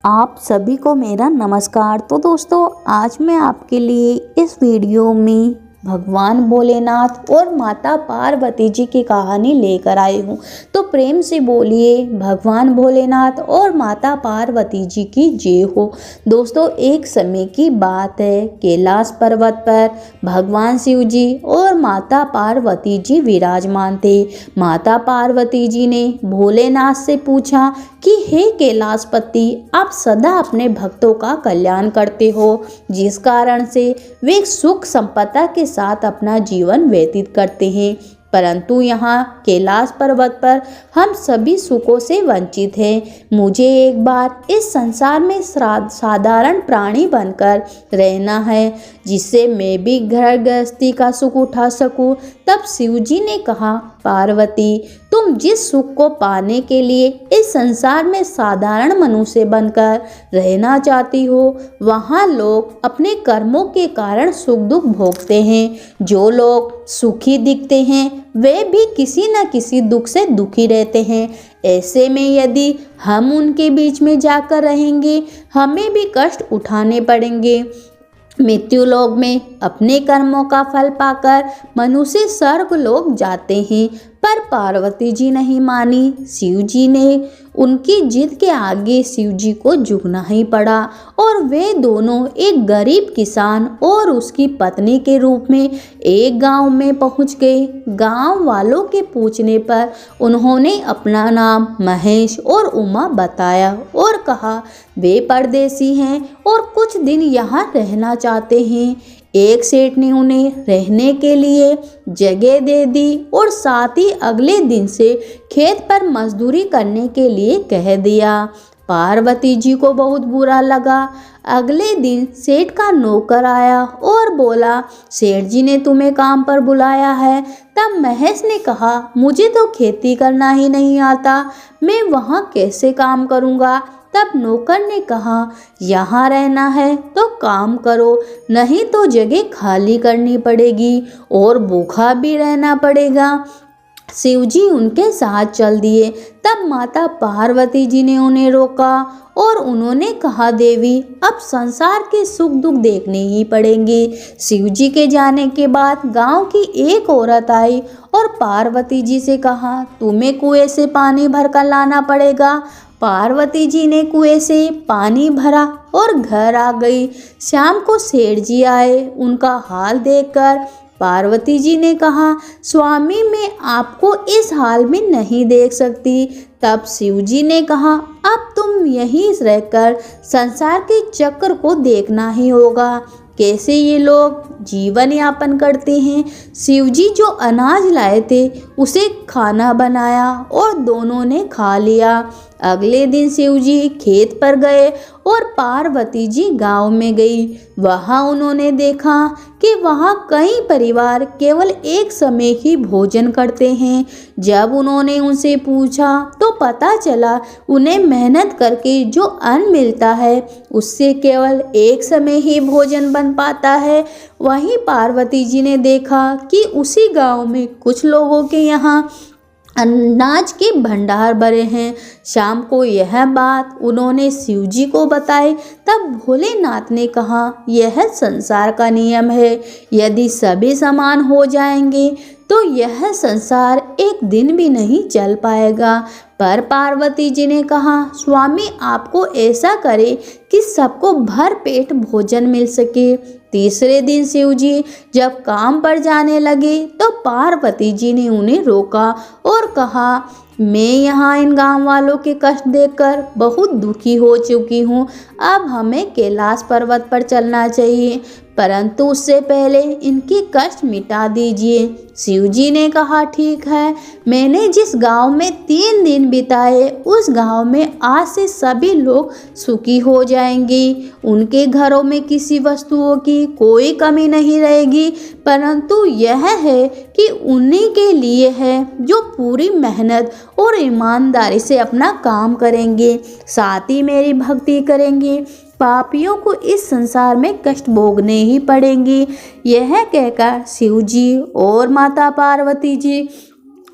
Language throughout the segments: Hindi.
आप सभी को मेरा नमस्कार। तो दोस्तों, आज मैं आपके लिए इस वीडियो में भगवान भोलेनाथ और माता पार्वती जी की कहानी लेकर आई हूँ। तो प्रेम से बोलिए भगवान भोलेनाथ और माता पार्वती जी की जय हो। दोस्तों, एक समय की बात है, कैलाश पर्वत पर भगवान शिव जी और माता पार्वती जी विराजमान थे। माता पार्वती जी ने भोलेनाथ से पूछा कि हे कैलाशपति, आप सदा अपने भक्तों का कल्याण करते हो, जिस कारण से वे सुख संपदा के साथ अपना जीवन व्यतीत करते हैं, परंतु यहाँ कैलाश पर्वत पर हम सभी सुखों से वंचित हैं। मुझे एक बार इस संसार में साधारण प्राणी बनकर रहना है, जिससे मैं भी घर गृहस्थी का सुख उठा सकूं। तब शिव जी ने कहा, पार्वती, तुम जिस सुख को पाने के लिए इस संसार में साधारण मनुष्य बनकर रहना चाहती हो, वहाँ लोग अपने कर्मों के कारण सुख दुख भोगते हैं। जो लोग सुखी दिखते हैं वे भी किसी न किसी दुख से दुखी रहते हैं। ऐसे में यदि हम उनके बीच में जाकर रहेंगे, हमें भी कष्ट उठाने पड़ेंगे। मृत्यु लोक में अपने कर्मों का फल पाकर मनुष्य स्वर्ग लोक जाते हैं, पर पार्वती जी नहीं मानी। शिव जी ने उनकी जिद के आगे शिव जी को झुकना ही पड़ा और वे दोनों एक गरीब किसान और उसकी पत्नी के रूप में एक गांव में पहुंच गए। गांव वालों के पूछने पर उन्होंने अपना नाम महेश और उमा बताया और कहा वे परदेसी हैं और कुछ दिन यहाँ रहना चाहते हैं। एक सेठ ने उन्हें रहने के लिए जगह दे दी और साथ ही अगले दिन से खेत पर मजदूरी करने के लिए कह दिया। पार्वती जी को बहुत बुरा लगा। अगले दिन सेठ का नौकर आया और बोला, सेठ जी ने तुम्हें काम पर बुलाया है। तब महेश ने कहा, मुझे तो खेती करना ही नहीं आता, मैं वहाँ कैसे काम करूँगा। तब नौकर ने कहा, यहाँ रहना है तो काम करो, नहीं तो जगह खाली करनी पड़ेगी और भूखा भी रहना पड़ेगा। शिव जी उनके साथ चल दिए। तब माता पार्वती जी ने उन्हें रोका और उन्होंने कहा, देवी, अब संसार के सुख दुख देखने ही पड़ेंगे। शिव जी के जाने के बाद गांव की एक औरत आई और पार्वती जी से कहा, तुम्हें कुएं से पानी भरकर लाना पड़ेगा। पार्वती जी ने कुएं से पानी भरा और घर आ गई। शाम को सेठ जी आए। उनका हाल देखकर पार्वती जी ने कहा, स्वामी, मैं आपको इस हाल में नहीं देख सकती। तब शिव जी ने कहा, अब तुम यहीं रहकर संसार के चक्र को देखना ही होगा, कैसे ये लोग जीवन यापन करते हैं। शिव जी जो अनाज लाए थे उसे खाना बनाया और दोनों ने खा लिया। अगले दिन शिव जी खेत पर गए और पार्वती जी गांव में गई। वहां उन्होंने देखा कि वहां कई परिवार केवल एक समय ही भोजन करते हैं। जब उन्होंने उनसे पूछा तो पता चला उन्हें मेहनत करके जो अन्न मिलता है उससे केवल एक समय ही भोजन बन पाता है। वहीं पार्वती जी ने देखा कि उसी गांव में कुछ लोगों के यहाँ अनाज के भंडार भरे हैं। शाम को यह बात उन्होंने शिव जी को बताई। तब भोलेनाथ ने कहा, यह संसार का नियम है, यदि सभी समान हो जाएंगे तो यह संसार एक दिन भी नहीं चल पाएगा। पर पार्वती जी ने कहा, स्वामी, आपको ऐसा करे कि सबको भर पेट भोजन मिल सके। तीसरे दिन शिव जी जब काम पर जाने लगे तो पार्वती जी ने उन्हें रोका और कहा, मैं यहाँ इन गांव वालों के कष्ट देखकर बहुत दुखी हो चुकी हूँ। अब हमें कैलाश पर्वत पर चलना चाहिए, परंतु उससे पहले इनकी कष्ट मिटा दीजिए। शिव जी ने कहा, ठीक है, मैंने जिस गांव में 3 दिन बिताए उस गांव में आज से सभी लोग सुखी हो जाएंगे। उनके घरों में किसी वस्तुओं की कोई कमी नहीं रहेगी, परंतु यह है कि उन्हीं के लिए है जो पूरी मेहनत और ईमानदारी से अपना काम करेंगे, साथ ही मेरी भक्ति करेंगे। पापियों को इस संसार में कष्ट भोगने ही पड़ेंगे। यह कहकर शिव जी और माता पार्वती जी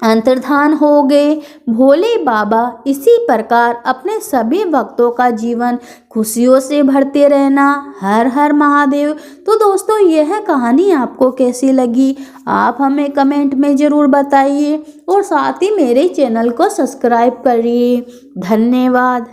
अंतर्धान हो गए। भोले बाबा इसी प्रकार अपने सभी भक्तों का जीवन खुशियों से भरते रहना। हर हर महादेव। तो दोस्तों यह कहानी आपको कैसी लगी आप हमें कमेंट में ज़रूर बताइए और साथ ही मेरे चैनल को सब्सक्राइब करिए। धन्यवाद।